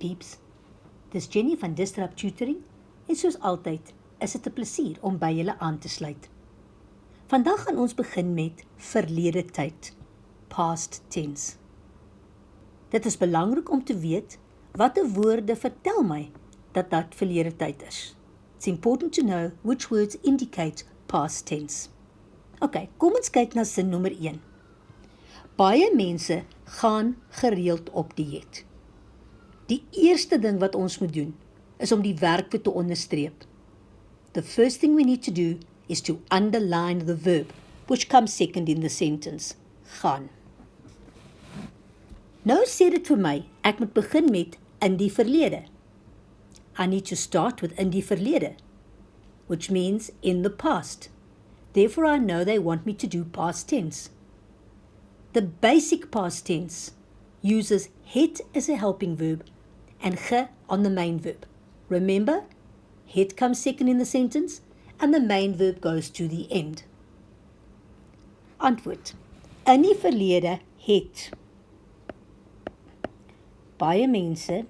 peeps, dis Jenny van Disrupt Tutoring en soos altyd is dit 'n plesier om by julle aan te sluit. Vandag gaan ons begin met verlede tyd, past tense. Dit is belangrik om te weet watter woorde vertel my dat verlede tyd is. It's important to know which words indicate past tense. Okay, kom ons kyk na sin nommer 1. Baie mense gaan gereeld op dieet. Die eerste ding wat ons moet doen, is om die werkwoord te onderstreep. The first thing we need to do is to underline the verb, which comes second in the sentence, gaan. Nou sê dit vir my, ek moet begin met in die verlede. I need to start with in die verlede, which means in the past. Therefore, I know they want me to do past tense. The basic past tense uses het as a helping verb and ge on the main verb. Remember, het comes second in the sentence and the main verb goes to the end. Antwoord. In die verlede het baie mense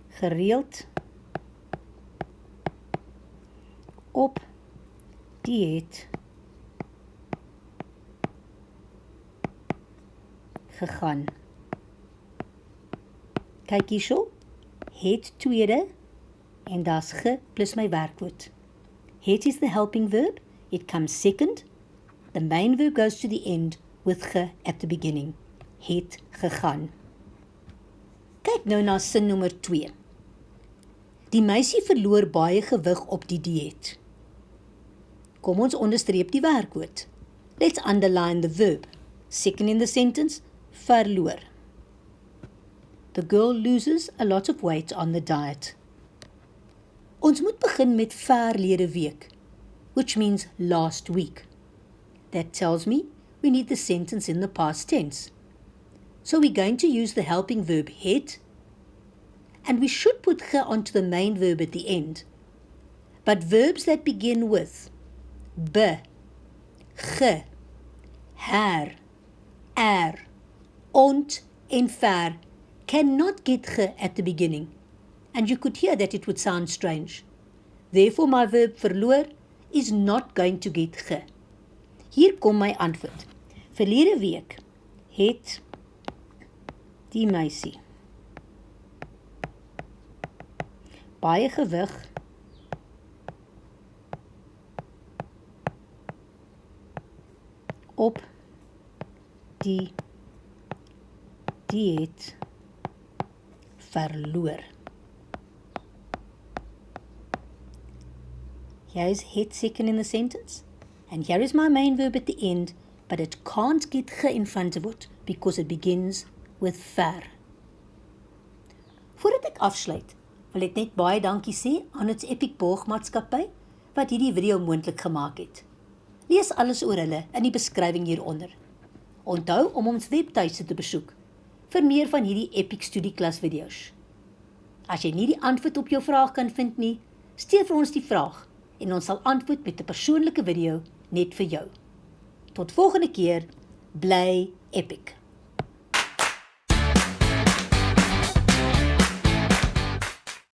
gereeld op dieet gegaan. Kyk hierso, het tweede en daar's ge plus my werkwoord. Het is the helping verb, it comes second. The main verb goes to the end with ge at the beginning. Het gegaan. Kyk nou na sin nommer 2. Die meisie verloor baie gewig op die dieet. Kom ons onderstreep die werkwoord. Let's underline the verb. Second in the sentence, verloor. The girl loses a lot of weight on the diet. Ons moet begin met verlede week, which means last week. That tells me we need the sentence in the past tense. So we're going to use the helping verb het, and we should put ge onto the main verb at the end. But verbs that begin with be, ge, her, ont, and ver cannot get ge at the beginning, and you could hear that it would sound strange. Therefore, my verb verloor is not going to get ge. Hier kom my antwoord. Verlede week het die meisie baie gewig op die dieet verloor. Here is het second in the sentence, and here is my main verb at the end, but it can't get ge in front of it because it begins with ver. Voordat ek afsluit, wil ek net baie dankie sê aan ons Epic Borgmaatskappy wat hierdie video moontlik gemaak het. Lees alles oor hulle in die beskrywing hieronder. Onthou om ons webtuiste te besoek vir meer van hierdie Epic studieklas video's. As jy nie die antwoord op jou vraag kan vind nie, stuur vir ons die vraag en ons sal antwoord met 'n persoonlike video net vir jou. Tot volgende keer, bly epic!